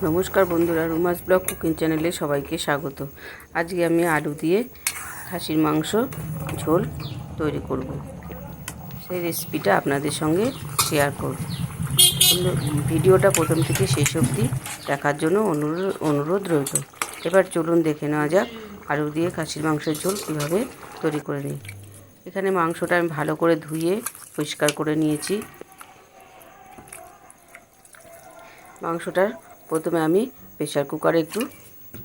নমস্কার বন্ধুরা, রুমাস blog cooking চ্যানেলে সবাইকে স্বাগত। আজকে আমি আলু দিয়ে খাসির মাংস ঝোল তৈরি করব। সেই রেসিপিটা আপনাদের সঙ্গে শেয়ার করব। ভিডিওটা প্রথম থেকে শেষ অবধি দেখার জন্য অনুরোধ রইল। এবার চলুন দেখে নেওয়া যাক আলু দিয়ে খাসির মাংসের ঝোল কীভাবে তৈরি করে নিই। এখানে মাংসটা আমি ভালো করে ধুয়ে পরিষ্কার করে নিয়েছি। মাংসটার প্রথমে আমি প্রেসার কুকারে একটু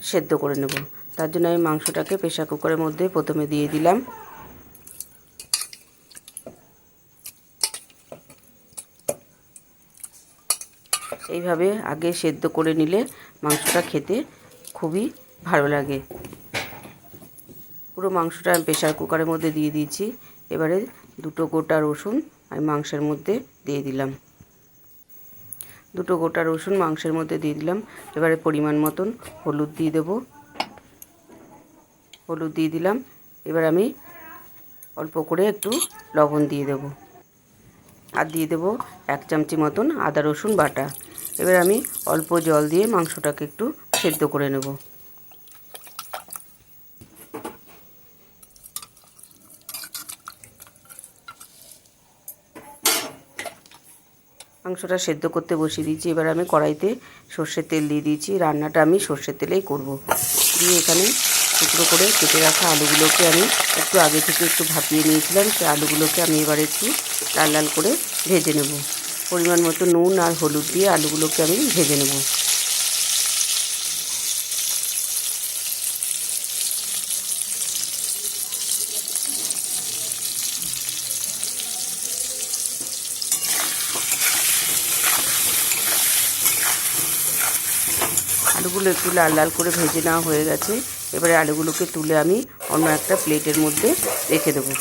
সেদ্ধ করে নেব। তার জন্য আমি মাংসটাকে প্রেসার কুকারের মধ্যে প্রথমে দিয়ে দিলাম। এইভাবে আগে সেদ্ধ করে নিলে মাংসটা খেতে খুবই ভালো লাগে। পুরো মাংসটা আমি প্রেসার কুকারের মধ্যে দিয়ে দিয়েছি। এবারে দুটো গোটা রসুন আমি মাংসের মধ্যে দিয়ে দিলাম। দুটো গোটা রসুন মাংসের মধ্যে দিয়ে দিলাম। এবারে পরিমাণ মতন হলুদ দিয়ে দেব। হলুদ দিয়ে দিলাম। এবার আমি অল্প করে একটু লবণ দিয়ে দেব। আর দিয়ে দেব 1 চামচি মতন আদা রসুন বাটা। এবার আমি অল্প জল দিয়ে মাংসটাকে একটু সেদ্ধ করে নেব। মাংসটা সেদ্ধ করতে বসিয়ে দিয়েছি। এবার আমি কড়াইতে সর্ষের তেল দিয়ে দিয়েছি। রান্নাটা আমি সর্ষের তেলেই করব। দিয়ে এখানে টুকরো করে কেটে রাখা আলুগুলোকে আমি একটু আগে থেকে একটু ভাপিয়ে নিয়েছিলাম। সেই আলুগুলোকে আমি এবার একটু লাল লাল করে ভেজে নেব। পরিমাণ মতো নুন আর হলুদ দিয়ে আলুগুলোকে আমি ভেজে নেব। আলুগুলো একটু লাল লাল করে ভেজে নেওয়া হয়ে গেছে। এবারে আলুগুলোকে তুলে আমি অন্য একটা প্লেটের মধ্যে রেখে দেবো।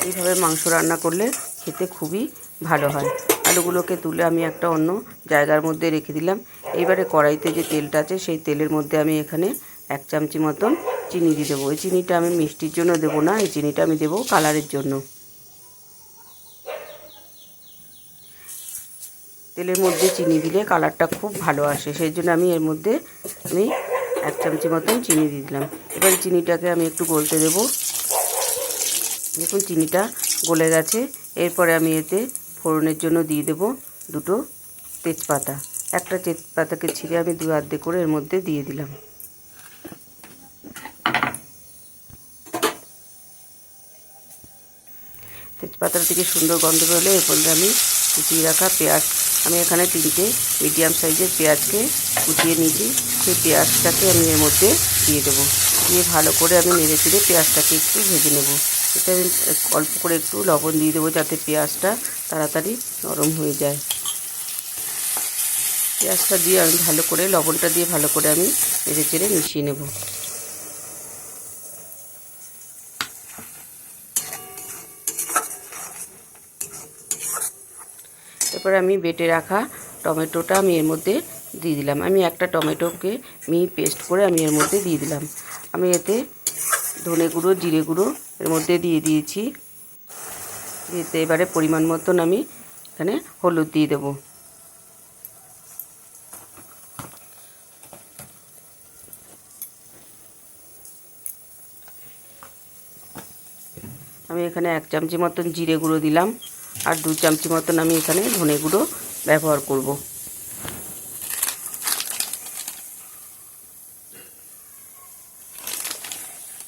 এইভাবে মাংস রান্না করলে খেতে খুবই ভালো হয়। আলুগুলোকে তুলে আমি একটা অন্য জায়গার মধ্যে রেখে দিলাম। এবারে কড়াইতে যে তেলটা আছে সেই তেলের মধ্যে আমি এখানে 1 চামচি মতন চিনি দিয়ে দেবো। এই চিনিটা আমি মিষ্টির জন্য দেবো না, এই চিনিটা আমি দেবো কালারের জন্য। তেলের মধ্যে চিনি দিলে কালারটা খুব ভালো আসে, সেই জন্য আমি এর মধ্যে 1 চামচি মতন চিনি দিয়ে দিলাম। এবার চিনিটাকে আমি একটু গলতে দেব। দেখুন চিনিটা গলে গেছে। এরপরে আমি এতে ফোড়নের জন্য দিয়ে দেব দুটো তেজপাতা। একটা তেজপাতাকে ছিঁড়ে আমি 2 আধে করে এর মধ্যে দিয়ে দিলাম। তেজপাতার থেকে সুন্দর গন্ধ বেরোলে এরপর আমি কুচিয়ে রাখা পেঁয়াজ, আমি এখানে 3টে মিডিয়াম সাইজের পেঁয়াজকে কুচিয়ে নিয়েছি, সেই পেঁয়াজটাকে আমি এর মধ্যে দিয়ে দেবো। দিয়ে ভালো করে আমি নেড়ে চেড়ে পেঁয়াজটাকে একটু ভেজে নেব। এতে আমি অল্প করে একটু লবণ দিয়ে দেবো যাতে পেঁয়াজটা তাড়াতাড়ি নরম হয়ে যায়। পেঁয়াজটা দিয়ে আমি ভালো করে লবণটা দিয়ে ভালো করে আমি নেড়ে চেড়ে মিশিয়ে নেব। এরপর আমি বেটে রাখা টমেটোটা আমি এর মধ্যে দিয়ে দিলাম। আমি একটা টমেটোকে মিহি পেস্ট করে আমি এর মধ্যে দিয়ে দিলাম। আমি এতে ধনে গুঁড়ো জিরে গুঁড়ো এর মধ্যে দিয়ে দিয়েছি। এতে এবারে পরিমাণ মতন আমি এখানে হলুদ দিয়ে দেব। আমি এখানে 1 চামচি মতন জিরে গুঁড়ো দিলাম আর 2 চামচি মতন আমি এখানে ধনে গুঁড়ো ব্যবহার করব।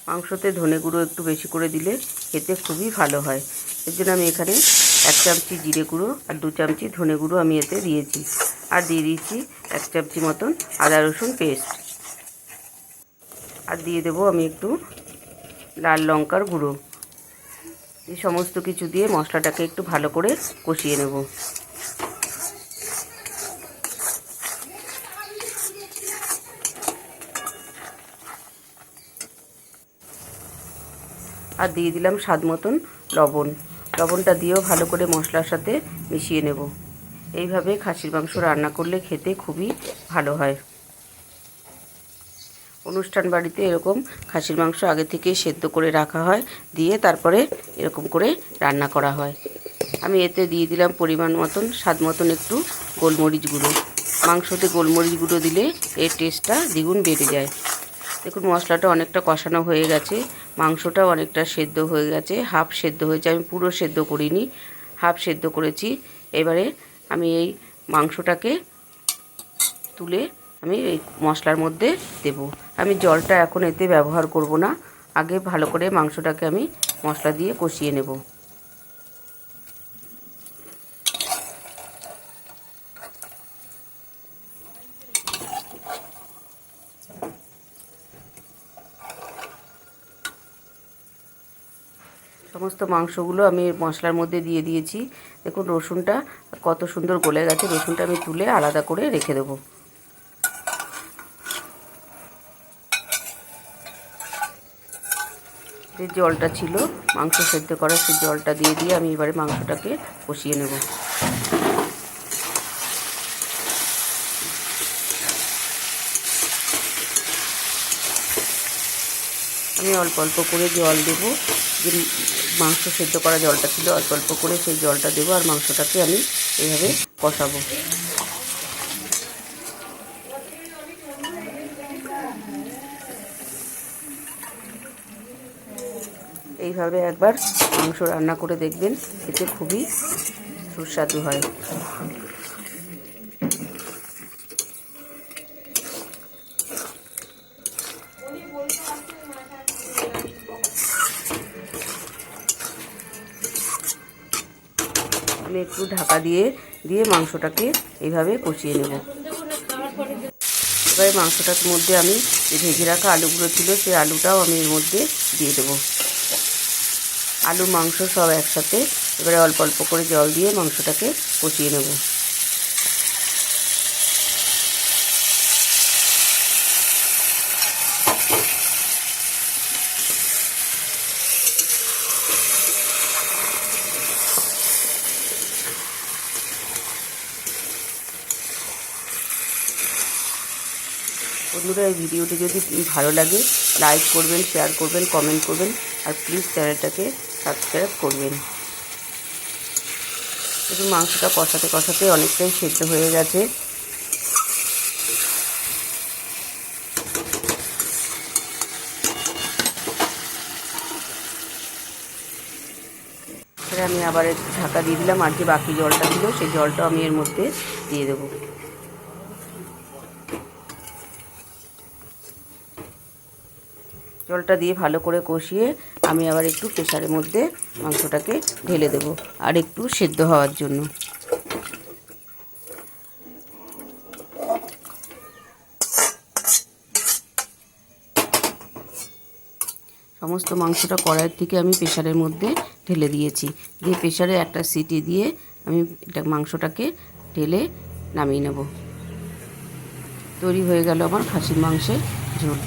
মাংসতে ধনে গুঁড়ো একটু বেশি করে দিলে খেতে খুবই ভালো হয়। এর জন্য আমি এখানে 1 চামচি জিরে গুঁড়ো আর 2 চামচি ধনে গুঁড়ো আমি এতে দিয়েছি। আর দিয়ে দিয়েছি 1 চামচি মতন আদা রসুন পেস্ট। আর দিয়ে দেবো আমি একটু লাল লঙ্কার গুঁড়ো। এই সমস্ত কিছু দিয়ে মশলাটাকে একটু ভালো করে কষিয়ে নেব। আর দিয়ে দিলাম স্বাদ মতন লবণ। লবণটা দিয়েও ভালো করে মশলার সাথে মিশিয়ে নেব। এইভাবে খাসির মাংস রান্না করলে খেতে খুবই ভালো হয়। অনুষ্ঠান বাড়িতে এরকম খাসির মাংস আগে থেকে সেদ্ধ করে রাখা হয়, দিয়ে তারপরে এরকম করে রান্না করা হয়। আমি এতে দিয়ে দিলাম পরিমাণ মতন, স্বাদ মতন একটু গোলমরিচ গুঁড়ো। মাংসতে গোলমরিচ গুঁড়ো দিলে এর টেস্টটা দ্বিগুণ বেড়ে যায়। দেখুন মশলাটা অনেকটা কষানো হয়ে গেছে, মাংসটাও অনেকটা সেদ্ধ হয়ে গেছে, হাফ সেদ্ধ হয়েছে, আমি পুরো সেদ্ধ করিনি, হাফ সেদ্ধ করেছি। এবারে আমি এই মাংসটাকে তুলে আমি এই মশলার মধ্যে দেব। আমি জলটা এখন এতে ব্যবহার করব না, আগে ভালো করে মাংসটাকে আমি মশলা দিয়ে কষিয়ে নেব। সমস্ত মাংসগুলো আমি মশলার মধ্যে দিয়ে দিয়েছি। দেখুন রসুনটা কত সুন্দর গলে গেছে, রসুনটা আমি তুলে আলাদা করে রেখে দেবো। যে জলটা ছিল মাংস সেদ্ধ করার, সেই জলটা দিয়ে আমি এবারে মাংসটাকে কষিয়ে নেব। আমি অল্প অল্প করে জল দেবো, যে মাংস সেদ্ধ করা জলটা ছিল অল্প অল্প করে সেই জলটা দেবো, আর মাংসটাকে আমি এইভাবে কষাবো। এইভাবে একবার মাংস রান্না করে দেখবেন, এতে খুবই সুস্বাদু হয়। আমি একটু ঢাকা দিয়ে মাংসটাকে এইভাবে কষিয়ে নেব। এবারে মাংসটার মধ্যে আমি যে ভেজে রাখা আলুগুলো ছিল সেই আলুটাও আমি এর মধ্যে দিয়ে দেবো। আলু মাংস সব একসাথে এবারে অল্প অল্প করে জল দিয়ে মাংসটাকে কষিয়ে নেব। বন্ধুরা, এই ভিডিওটি যদি ভালো লাগে লাইক করবেন, শেয়ার করবেন, কমেন্ট করবেন, আর প্লিজ চ্যানেলটাকে সাবস্ক্রাইব করবেন। দেখুন মাংসটা কষাতে কষাতে অনেকটাই সেদ্ধ হয়ে গেছে। আমি আবার ঢাকা দিয়ে দিলাম, আর যে বাকি জলটা ছিল সেই জলটা আমি এর মধ্যে দিয়ে দেবো। জলটা দিয়ে ভালো করে কষিয়ে আমি আবার একটু প্রেসারের মধ্যে মাংসটাকে ঢেলে দেব আর একটু সেদ্ধ হওয়ার জন্য। সমস্ত মাংসটা কড়াইয়ের থেকে আমি প্রেসারের মধ্যে ঢেলে দিয়েছি, দিয়ে প্রেসারে একটা সিটি দিয়ে আমি এটা মাংসটাকে ঢেলে নামিয়ে নেব। তৈরি হয়ে গেল আমার খাসির মাংসের ঝোল।